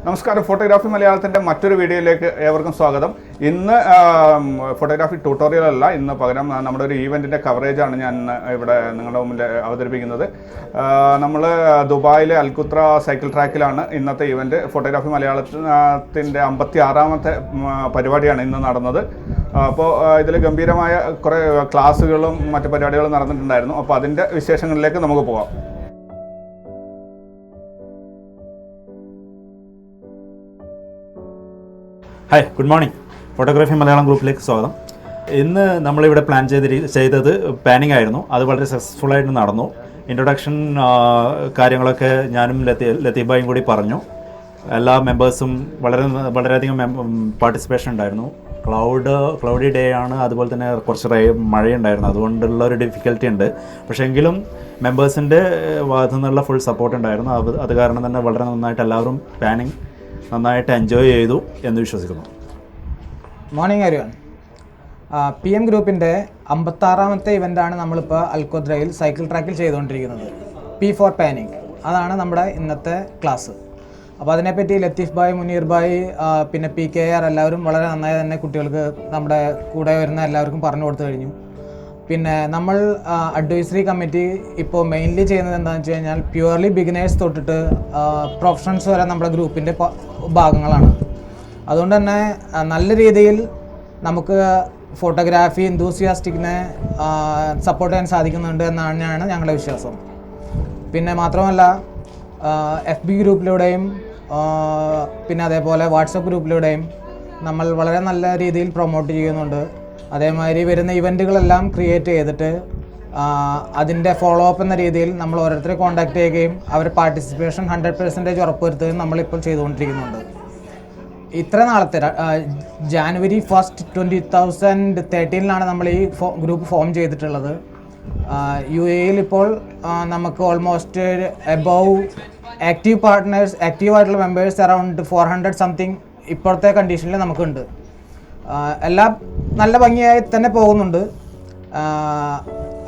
നമസ്കാരം, ഫോട്ടോഗ്രാഫി മലയാളത്തിൻ്റെ മറ്റൊരു വീഡിയോയിലേക്ക് ഏവർക്കും സ്വാഗതം. ഇന്ന് ഫോട്ടോഗ്രാഫി ട്യൂട്ടോറിയൽ അല്ല, ഇന്ന് പകരം നമ്മുടെ ഒരു ഈവൻറ്റിൻ്റെ കവറേജാണ് ഞാൻ ഇവിടെ നിങ്ങളുടെ മുമ്പിൽ അവതരിപ്പിക്കുന്നത്. നമ്മൾ ദുബായിലെ അൽകുത്ര സൈക്കിൾ ട്രാക്കിലാണ് ഇന്നത്തെ ഈവൻറ്റ്. ഫോട്ടോഗ്രാഫി മലയാളത്തിൻ്റെ 56ാമത്തെ പരിപാടിയാണ് ഇന്ന് നടന്നത്. അപ്പോൾ ഇതിൽ ഗംഭീരമായ കുറേ ക്ലാസ്സുകളും മറ്റ് പരിപാടികളും നടന്നിട്ടുണ്ടായിരുന്നു. അപ്പോൾ അതിൻ്റെ വിശേഷങ്ങളിലേക്ക് നമുക്ക് പോകാം. Hi, good morning. Photography Malayalam ഗ്രൂപ്പിലേക്ക് സ്വാഗതം. ഇന്ന് നമ്മളിവിടെ പ്ലാൻ ചെയ്തത് പാനിങ് ആയിരുന്നു. അത് വളരെ സക്സസ്ഫുള്ളായിട്ട് നടന്നു. ഇൻട്രൊഡക്ഷൻ കാര്യങ്ങളൊക്കെ ഞാനും ലത്തീഫായും കൂടി പറഞ്ഞു. എല്ലാ മെമ്പേഴ്സും വളരെയധികം പാർട്ടിസിപ്പേഷൻ ഉണ്ടായിരുന്നു. ക്ലൗഡി ഡേ ആണ്, അതുപോലെ തന്നെ കുറച്ച് മഴയുണ്ടായിരുന്നു, അതുകൊണ്ടുള്ള ഒരു ഡിഫിക്കൽറ്റി ഉണ്ട്. പക്ഷേ എങ്കിലും മെമ്പേഴ്സിൻ്റെ ഭാഗത്തു നിന്നുള്ള ഫുൾ സപ്പോർട്ട് ഉണ്ടായിരുന്നു. അത് കാരണം തന്നെ വളരെ നന്നായിട്ട് എല്ലാവരും പാനിങ് നന്നായിട്ട് എൻജോയ് ചെയ്തു എന്ന് വിശ്വസിക്കുന്നു. Morning everyone. PM ഗ്രൂപ്പിൻ്റെ 56ാമത്തെ ഇവൻ്റാണ് നമ്മളിപ്പോൾ അൽകുത്രയിൽ സൈക്കിൾ ട്രാക്കിൽ ചെയ്തുകൊണ്ടിരിക്കുന്നത്. P4 പാനിങ്, അതാണ് നമ്മുടെ ഇന്നത്തെ ക്ലാസ്. അപ്പോൾ അതിനെപ്പറ്റി ലത്തീഫ് ഭായ്, മുനീർ ഭായ്, പിന്നെ PKR എല്ലാവരും വളരെ നന്നായി തന്നെ കുട്ടികൾക്ക് നമ്മുടെ കൂടെ വരുന്ന എല്ലാവർക്കും പറഞ്ഞു കൊടുത്തു കഴിഞ്ഞു. പിന്നെ നമ്മൾ അഡ്വൈസറി കമ്മിറ്റി ഇപ്പോൾ മെയിൻലി ചെയ്യുന്നത് എന്താണെന്ന് വെച്ച് കഴിഞ്ഞാൽ പ്യുവർലി ബിഗിനേഴ്സ് തൊട്ടിട്ട് പ്രൊഫഷണൽസ് വരെ നമ്മുടെ ഗ്രൂപ്പിൻ്റെ ഭാഗങ്ങളാണ്. അതുകൊണ്ട് തന്നെ നല്ല രീതിയിൽ നമുക്ക് ഫോട്ടോഗ്രാഫി എന്തൂസിയാസ്റ്റിക്കിനെ സപ്പോർട്ട് ചെയ്യാൻ സാധിക്കുന്നുണ്ട് എന്നാണ് ഞങ്ങളുടെ വിശ്വാസം. പിന്നെ മാത്രമല്ല FB ഗ്രൂപ്പിലൂടെയും പിന്നെ അതേപോലെ വാട്സപ്പ് ഗ്രൂപ്പിലൂടെയും നമ്മൾ വളരെ നല്ല രീതിയിൽ പ്രൊമോട്ട് ചെയ്യുന്നുണ്ട്. അതേമാതിരി വരുന്ന ഇവൻറ്റുകളെല്ലാം ക്രിയേറ്റ് ചെയ്തിട്ട് അതിൻ്റെ ഫോളോ അപ്പ് എന്ന രീതിയിൽ നമ്മൾ ഓരോരുത്തരെ കോൺടാക്ട് ചെയ്യുകയും അവരുടെ പാർട്ടിസിപ്പേഷൻ 100% ഉറപ്പുവരുത്തുകയും നമ്മളിപ്പോൾ ചെയ്തുകൊണ്ടിരിക്കുന്നുണ്ട്. ഇത്ര നാളത്തെ ജാനുവരി 1, 2013 നമ്മൾ ഈ ഗ്രൂപ്പ് ഫോം ചെയ്തിട്ടുള്ളത്. UAE ഇപ്പോൾ നമുക്ക് ഓൾമോസ്റ്റ് എബവ് ആക്റ്റീവായിട്ടുള്ള മെമ്പേഴ്സ് അറൗണ്ട് 400 സംതിങ് ഇപ്പോഴത്തെ കണ്ടീഷനിൽ നമുക്കുണ്ട്. എല്ലാം നല്ല ഭംഗിയായി തന്നെ പോകുന്നുണ്ട്.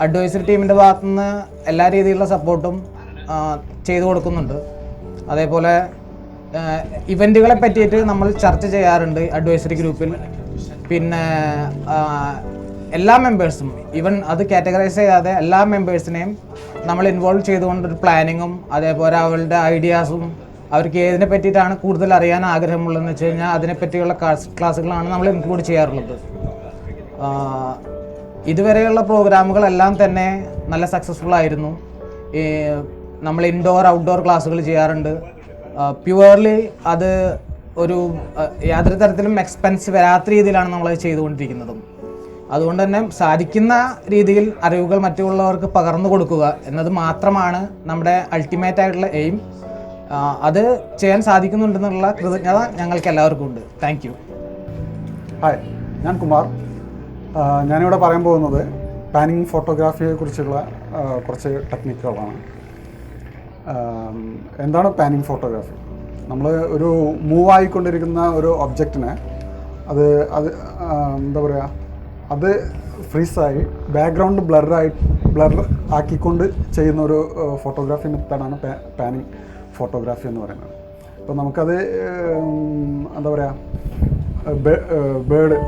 അഡ്വൈസറി ടീമിൻ്റെ ഭാഗത്തുനിന്ന് എല്ലാ രീതിയിലുള്ള സപ്പോർട്ടും ചെയ്തു കൊടുക്കുന്നുണ്ട്. അതേപോലെ ഇവൻറ്റുകളെ പറ്റിയിട്ട് നമ്മൾ ചർച്ച ചെയ്യാറുണ്ട് അഡ്വൈസറി ഗ്രൂപ്പിൽ. പിന്നെ എല്ലാ മെമ്പേഴ്സും, ഈവൻ അത് കാറ്റഗറൈസ് ചെയ്യാതെ എല്ലാ മെമ്പേഴ്സിനെയും നമ്മൾ ഇൻവോൾവ് ചെയ്തുകൊണ്ടൊരു പ്ലാനിങ്ങും അതേപോലെ അവരുടെ ഐഡിയാസും അവർക്ക് ഏതിനെ പറ്റിയിട്ടാണ് കൂടുതൽ അറിയാൻ ആഗ്രഹമുള്ളതെന്ന് വെച്ച് കഴിഞ്ഞാൽ അതിനെപ്പറ്റിയുള്ള ക്ലാസ്സുകളാണ് നമ്മൾ ഇൻക്ലൂഡ് ചെയ്യാറുള്ളത്. ഇതുവരെയുള്ള പ്രോഗ്രാമുകളെല്ലാം തന്നെ നല്ല സക്സസ്ഫുൾ ആയിരുന്നു. നമ്മൾ ഇൻഡോർ ഔട്ട്ഡോർ ക്ലാസ്സുകൾ ചെയ്യാറുണ്ട്. പ്യുവർലി അത് ഒരു യാതൊരു തരത്തിലും എക്സ്പെൻസ് വരാത്ത രീതിയിലാണ് നമ്മളത് ചെയ്തുകൊണ്ടിരിക്കുന്നതും. അതുകൊണ്ട് തന്നെ സാധിക്കുന്ന രീതിയിൽ അറിവുകൾ മറ്റുള്ളവർക്ക് പകർന്നു കൊടുക്കുക എന്നത് മാത്രമാണ് നമ്മുടെ അൾട്ടിമേറ്റ് ആയിട്ടുള്ള എയിം. അത് ചെയ്യാൻ സാധിക്കുന്നുണ്ടെന്നുള്ള കൃതജ്ഞത ഞങ്ങൾക്ക് എല്ലാവർക്കും ഉണ്ട്. Thank you. ഹായ്, ഞാൻ കുമാർ. ഞാനിവിടെ പറയാൻ പോകുന്നത് പാനിങ് ഫോട്ടോഗ്രാഫിയെ കുറിച്ചുള്ള കുറച്ച് ടെക്നിക്കുകളാണ്. എന്താണ് പാനിങ് ഫോട്ടോഗ്രാഫി? നമ്മൾ ഒരു മൂവ് ആയിക്കൊണ്ടിരിക്കുന്ന ഒരു ഒബ്ജക്റ്റിനെ അത് എന്താ പറയുക, അത് ഫ്രീസായി ബാക്ക്ഗ്രൗണ്ട് ബ്ലർ ആക്കിക്കൊണ്ട് ചെയ്യുന്ന ഒരു ഫോട്ടോഗ്രാഫി മെത്തേഡാണ് പാനിങ് ഫോട്ടോഗ്രാഫി എന്ന് പറയുന്നത്. അപ്പോൾ നമുക്കത് എന്താ പറയുക,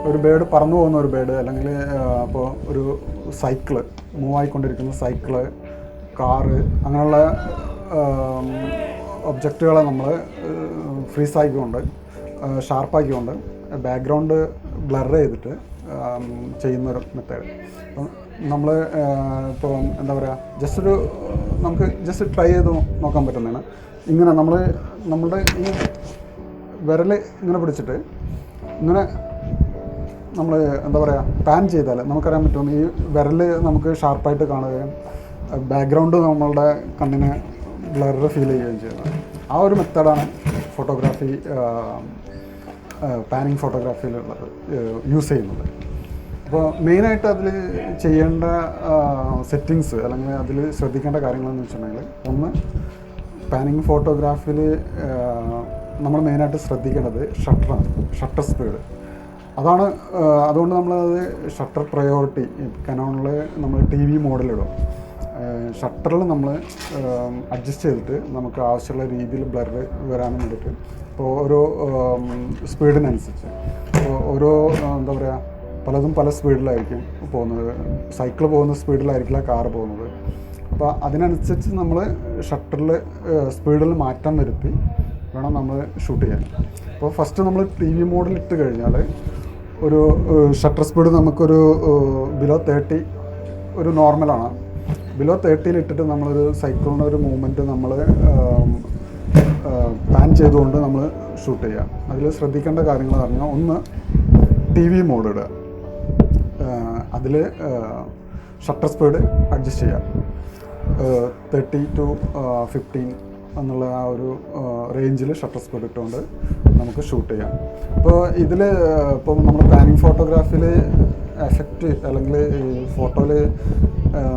ഒരു ബേഡ് പറന്നു പോകുന്ന ഒരു ബേഡ്, അല്ലെങ്കിൽ അപ്പോൾ ഒരു സൈക്കിള്, മൂവായിക്കൊണ്ടിരിക്കുന്ന സൈക്കിള്, കാറ്, അങ്ങനെയുള്ള ഒബ്ജക്റ്റുകളെ നമ്മൾ ഫ്രീസാക്കിക്കൊണ്ട് ഷാർപ്പാക്കിക്കൊണ്ട് ബാക്ക്ഗ്രൗണ്ട് ബ്ലർ ചെയ്തിട്ട് ചെയ്യുന്നൊരു മെത്തേഡ്. അപ്പം നമ്മൾ ഇപ്പോൾ എന്താ പറയുക, നമുക്ക് ജസ്റ്റ് ട്രൈ ചെയ്ത് നോക്കാൻ പറ്റുന്നതാണ്. ഇങ്ങനെ നമ്മളുടെ ഈ വിരൽ ഇങ്ങനെ പിടിച്ചിട്ട് ഇങ്ങനെ നമ്മൾ എന്താ പറയുക പാൻ ചെയ്താൽ നമുക്കറിയാൻ പറ്റും ഈ വിരൽ നമുക്ക് ഷാർപ്പായിട്ട് കാണുകയും ബാക്ക്ഗ്രൗണ്ട് നമ്മളുടെ കണ്ണിന് ബ്ലർ ഫീൽ ചെയ്യുകയും ചെയ്യുന്നത്. ആ ഒരു മെത്തേഡാണ് ഫോട്ടോഗ്രാഫി, പാനിങ് ഫോട്ടോഗ്രാഫിയിലുള്ളത് യൂസ് ചെയ്യുന്നത്. അപ്പോൾ മെയിനായിട്ട് അതിൽ ചെയ്യേണ്ട സെറ്റിങ്സ് അല്ലെങ്കിൽ അതിൽ ശ്രദ്ധിക്കേണ്ട കാര്യങ്ങളെന്ന് വെച്ചിട്ടുണ്ടെങ്കിൽ, ഒന്ന്, പാനിങ് ഫോട്ടോഗ്രാഫിയിൽ നമ്മൾ മെയിനായിട്ട് ശ്രദ്ധിക്കേണ്ടത് ഷട്ടർ സ്പീഡ്. അതുകൊണ്ട് നമ്മളത് ഷട്ടർ പ്രയോറിറ്റി കനോണിൽ നമ്മൾ TV മോഡിലിടും. ഷട്ടറിൽ നമ്മൾ അഡ്ജസ്റ്റ് ചെയ്തിട്ട് നമുക്ക് ആവശ്യമുള്ള രീതിയിൽ ബ്ലർ വരാനും വേണ്ടിയിട്ട് ഇപ്പോൾ ഓരോ സ്പീഡിനനുസരിച്ച് ഇപ്പോൾ ഓരോ എന്താ പറയുക പലതും പല സ്പീഡിലായിരിക്കും പോകുന്നത്. സൈക്കിൾ പോകുന്ന സ്പീഡിലായിരിക്കില്ല കാറ് പോകുന്നത്. അപ്പോൾ അതിനനുസരിച്ച് നമ്മൾ ഷട്ടറിൽ സ്പീഡിൽ മാറ്റം വരുത്തി വേണം നമ്മൾ ഷൂട്ട് ചെയ്യാൻ. അപ്പോൾ ഫസ്റ്റ് നമ്മൾ TV മോഡിൽ ഇട്ട് കഴിഞ്ഞാൽ ഒരു ഷട്ടർ സ്പീഡ് നമുക്കൊരു ബിലോ 30 ഒരു നോർമലാണ്. ബിലോ 30 ഇട്ടിട്ട് നമ്മളൊരു സൈക്കിളിൻ്റെ ഒരു മൂവ്മെൻറ്റ് നമ്മൾ പ്ലാൻ ചെയ്തുകൊണ്ട് നമ്മൾ ഷൂട്ട് ചെയ്യുക. അതിൽ ശ്രദ്ധിക്കേണ്ട കാര്യങ്ങൾ പറഞ്ഞാൽ ഒന്ന് TV മോഡ് ഇടുക, അതിൽ ഷട്ടർ സ്പീഡ് അഡ്ജസ്റ്റ് ചെയ്യുക 30 to 15 എന്നുള്ള ആ ഒരു റേഞ്ചിൽ ഷട്ടർ സ്പീഡ് ഇട്ടുകൊണ്ട് നമുക്ക് ഷൂട്ട് ചെയ്യാം. ഇപ്പോൾ ഇതിൽ ഇപ്പം നമ്മൾ പാനിങ് ഫോട്ടോഗ്രാഫിയിൽ എഫക്റ്റ് അല്ലെങ്കിൽ ഈ ഫോട്ടോയിൽ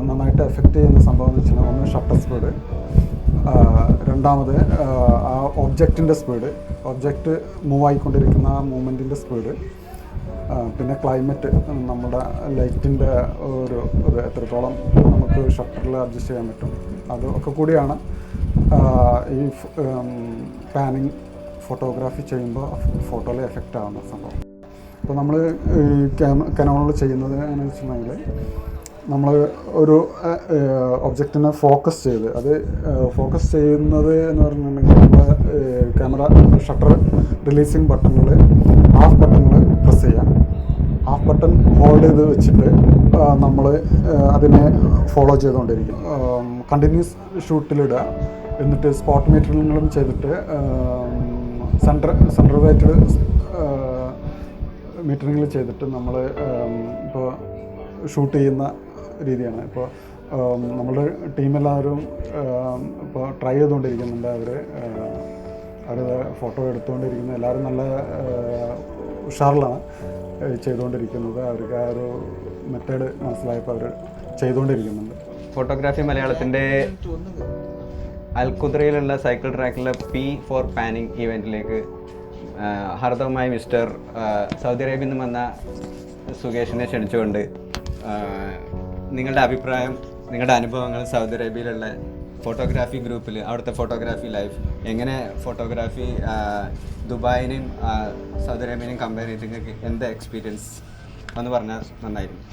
നന്നായിട്ട് എഫക്റ്റ് ചെയ്യുന്ന സംഭവം എന്ന് വെച്ചാൽ ഒന്ന് ഷട്ടർ സ്പീഡ്, രണ്ടാമത് ആ ഒബ്ജക്റ്റിൻ്റെ സ്പീഡ്, ഒബ്ജക്റ്റ് മൂവ് ആയിക്കൊണ്ടിരിക്കുന്ന ആ മൂവ്മെൻറ്റിൻ്റെ സ്പീഡ്, പിന്നെ ക്ലൈമറ്റ്, നമ്മുടെ ലൈറ്റിൻ്റെ ഒരു എത്രത്തോളം നമുക്ക് ഷട്ടറിൽ അഡ്ജസ്റ്റ് ചെയ്യാൻ പറ്റും, അതൊക്കെ കൂടിയാണ് ഈ പാനിങ് ഫോട്ടോഗ്രാഫി ചെയ്യുമ്പോൾ ഫോട്ടോയിൽ എഫക്റ്റ് ആവുന്ന സംഭവം. അപ്പോൾ നമ്മൾ ഈ കനോണിൽ ചെയ്യുന്നത് എന്ന് വെച്ചിട്ടുണ്ടെങ്കിൽ നമ്മൾ ഒരു ഒബ്ജക്റ്റിനെ ഫോക്കസ് ചെയ്ത് അത് ഫോക്കസ് ചെയ്യുന്നത് എന്ന് പറഞ്ഞിട്ടുണ്ടെങ്കിൽ നമ്മൾ ക്യാമറ ഷട്ടർ റിലീസിങ് ബട്ടണിൽ ഹാഫ് ബട്ടണിൽ പ്രസ് ചെയ്യാം. ഹാഫ് ബട്ടൺ ഹോൾഡ് ചെയ്ത് വെച്ചിട്ട് നമ്മൾ അതിനെ ഫോളോ ചെയ്തുകൊണ്ടിരിക്കും. കണ്ടിന്യൂസ് ഷൂട്ടിലിടുക, എന്നിട്ട് സ്പോട്ട് മീറ്ററിലും ചെയ്തിട്ട് സെൻട്രൽ വെയിറ്റഡ് മീറ്ററിങ്ങിൽ ചെയ്തിട്ട് നമ്മൾ ഇപ്പോൾ ഷൂട്ട് ചെയ്യുന്ന രീതിയാണ്. ഇപ്പോൾ നമ്മളുടെ ടീമെല്ലാവരും ഇപ്പോൾ ട്രൈ ചെയ്തുകൊണ്ടിരിക്കുന്നുണ്ട്. അവർ ഫോട്ടോ എടുത്തുകൊണ്ടിരിക്കുന്നത് എല്ലാവരും നല്ല ഉഷാറിലാണ് ചെയ്തുകൊണ്ടിരിക്കുന്നത്. അവർക്ക് ആ ഒരു മെത്തേഡ് മനസ്സിലായപ്പോൾ അവർ ചെയ്തുകൊണ്ടിരിക്കുന്നുണ്ട്. ഫോട്ടോഗ്രാഫി മലയാളത്തിൻ്റെ അൽഖുദ്രയിലുള്ള സൈക്കിൾ ട്രാക്കിലെ P4 പാനിങ് ഈവൻറ്റിലേക്ക് ഹാർദവമായി മിസ്റ്റർ സൗദി അറേബ്യയിൽ നിന്ന് വന്ന സുകേഷിനെ ക്ഷണിച്ചുകൊണ്ട് നിങ്ങളുടെ അഭിപ്രായം, നിങ്ങളുടെ അനുഭവങ്ങൾ സൗദി അറേബ്യയിലുള്ള ഫോട്ടോഗ്രാഫി ഗ്രൂപ്പിൽ, അവിടുത്തെ ഫോട്ടോഗ്രാഫി ലൈഫ്, എങ്ങനെ ഫോട്ടോഗ്രാഫി ദുബായിനെയും സൗദി അറേബ്യനെയും കമ്പയർ ചെയ്ത് നിങ്ങൾക്ക് എന്താ എക്സ്പീരിയൻസ് എന്ന് പറഞ്ഞാൽ നന്നായിരുന്നു.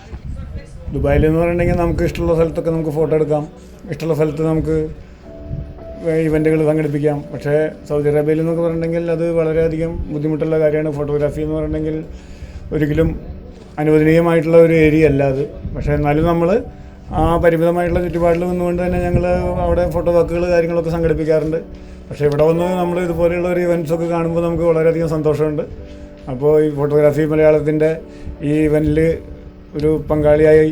ദുബായിലെന്ന് പറഞ്ഞിട്ടുണ്ടെങ്കിൽ നമുക്ക് ഇഷ്ടമുള്ള സ്ഥലത്തൊക്കെ നമുക്ക് ഫോട്ടോ എടുക്കാം, ഇഷ്ടമുള്ള സ്ഥലത്ത് നമുക്ക് ഇവൻറ്റുകൾ സംഘടിപ്പിക്കാം. പക്ഷേ സൗദി അറേബ്യയിൽ എന്നൊക്കെ പറഞ്ഞിട്ടുണ്ടെങ്കിൽ അത് വളരെയധികം ബുദ്ധിമുട്ടുള്ള കാര്യമാണ്. ഫോട്ടോഗ്രാഫി എന്ന് പറഞ്ഞിട്ടുണ്ടെങ്കിൽ ഒരിക്കലും അനുവദനീയമായിട്ടുള്ള ഒരു ഏരിയ അല്ല അത്. പക്ഷേ എന്നാലും നമ്മൾ ആ പരിമിതമായിട്ടുള്ള ചുറ്റുപാടിൽ നിന്നുകൊണ്ട് തന്നെ ഞങ്ങൾ അവിടെ ഫോട്ടോ വർക്കുകൾ കാര്യങ്ങളൊക്കെ സംഘടിപ്പിക്കാറുണ്ട്. പക്ഷേ ഇവിടെ വന്ന് നമ്മൾ ഇതുപോലെയുള്ള ഒരു ഇവൻറ്റ്സൊക്കെ കാണുമ്പോൾ നമുക്ക് വളരെയധികം സന്തോഷമുണ്ട്. അപ്പോൾ ഈ ഫോട്ടോഗ്രാഫി മലയാളത്തിൻ്റെ ഈ ഇവൻറ്റിൽ ഒരു പങ്കാളിയായി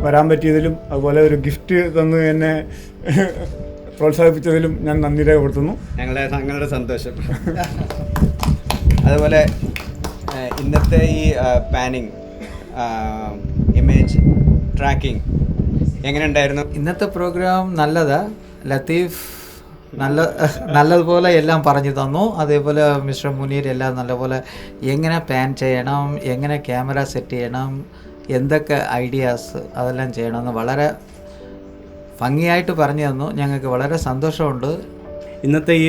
വരാൻ പറ്റിയതിലും അതുപോലെ ഒരു ഗിഫ്റ്റ് തന്ന് എന്നെ പ്രോത്സാഹിപ്പിച്ചതിലും ഞാൻ നന്ദി രേഖപ്പെടുത്തുന്നു. ഞങ്ങളുടെ സന്തോഷം. അതുപോലെ ഇന്നത്തെ ഈ പാനിങ് ഇമേജ് ട്രാക്കിംഗ് എങ്ങനെ ഉണ്ടായിരുന്നു? ഇന്നത്തെ പ്രോഗ്രാം നല്ലതാ. ലത്തീഫ് നല്ലതുപോലെ എല്ലാം പറഞ്ഞു തന്നു. അതേപോലെ മിസ്റ്റർ മുനീർ എല്ലാം നല്ലപോലെ എങ്ങനെ പാൻ ചെയ്യണം, എങ്ങനെ ക്യാമറ സെറ്റ് ചെയ്യണം, എന്തൊക്കെ ഐഡിയാസ് അതെല്ലാം ചെയ്യണമെന്ന് വളരെ ഭംഗിയായിട്ട് പറഞ്ഞു തന്നു. ഞങ്ങൾക്ക് വളരെ സന്തോഷമുണ്ട്. ഇന്നത്തെ ഈ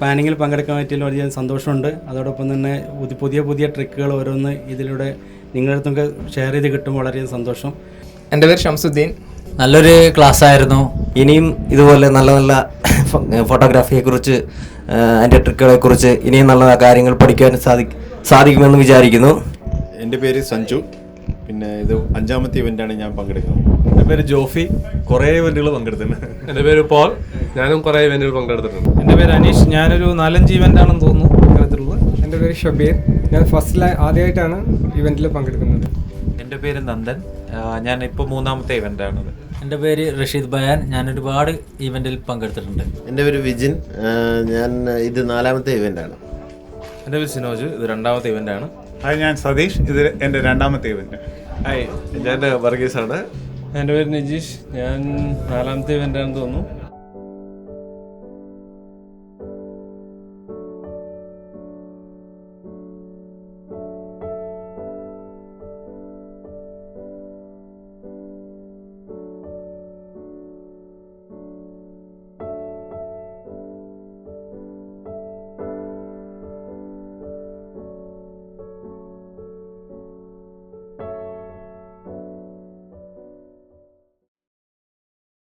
പാനിങ്ങിൽ പങ്കെടുക്കാൻ പറ്റിയതിൽ വലിയ സന്തോഷമുണ്ട്. അതോടൊപ്പം തന്നെ പുതിയ പുതിയ ട്രിക്കുകൾ ഓരോന്ന് ഇതിലൂടെ നിങ്ങളുടെ അടുത്തൊക്കെ ഷെയർ ചെയ്ത് കിട്ടും. വളരെ സന്തോഷം. എൻ്റെ പേര് ഷംസുദ്ദീൻ. നല്ലൊരു ക്ലാസ് ആയിരുന്നു. ഇനിയും ഇതുപോലെ നല്ല നല്ല ഫോട്ടോഗ്രാഫിയെക്കുറിച്ച് അതിൻ്റെ ട്രിക്കുകളെക്കുറിച്ച് ഇനിയും നല്ല കാര്യങ്ങൾ പഠിക്കാൻ സാധിക്കുമെന്ന് വിചാരിക്കുന്നു. എൻ്റെ പേര് സഞ്ജു. പിന്നെ ഇത് 5ാമത്തെ ഇവൻ്റാണ് ഞാൻ പങ്കെടുക്കുന്നത്. എൻ്റെ പേര് ജോഫി. കുറേ ഇവൻറ്റുകൾ പങ്കെടുത്തിട്ടുണ്ട്. എൻ്റെ പേര് പോൾ. ഞാനും കുറേ ഇവൻറ്റുകൾ പങ്കെടുത്തിട്ടുണ്ട്. എൻ്റെ പേര് അനീഷ്. ഞാനൊരു 4-5 ഇവൻ്റാണെന്ന് തോന്നുന്നു പങ്കെടുത്തിട്ടുള്ളത്. എൻ്റെ പേര് ഷബീർ. ഞാൻ ആദ്യമായിട്ടാണ് ഇവൻറ്റിൽ പങ്കെടുക്കുന്നത്. എൻ്റെ പേര് നന്ദൻ. ഞാൻ ഇപ്പോൾ 3ാമത്തെ ഇവൻ്റാണത്. എൻ്റെ പേര് റഷീദ് ബയാൻ. ഞാൻ ഒരുപാട് ഇവൻറ്റിൽ പങ്കെടുത്തിട്ടുണ്ട്. എൻ്റെ പേര് വിജിൻ. ഞാൻ ഇത് 4ാമത്തെ ഇവൻ്റാണ്. എൻ്റെ പേര് സിനോജ്. ഇത് 2ാമത്തെ ഇവൻ്റാണ്. ഹായ്, ഞാൻ സതീഷ്. ഇത് എൻ്റെ 2ാമത്തെ ഇവൻ്റ്. ഹായ്, ഞാൻ വർഗീസാണ്. എൻ്റെ പേര് നിജീഷ്. ഞാൻ 4ാമത്തെ ഇവൻ്റാണെന്ന് തോന്നുന്നു.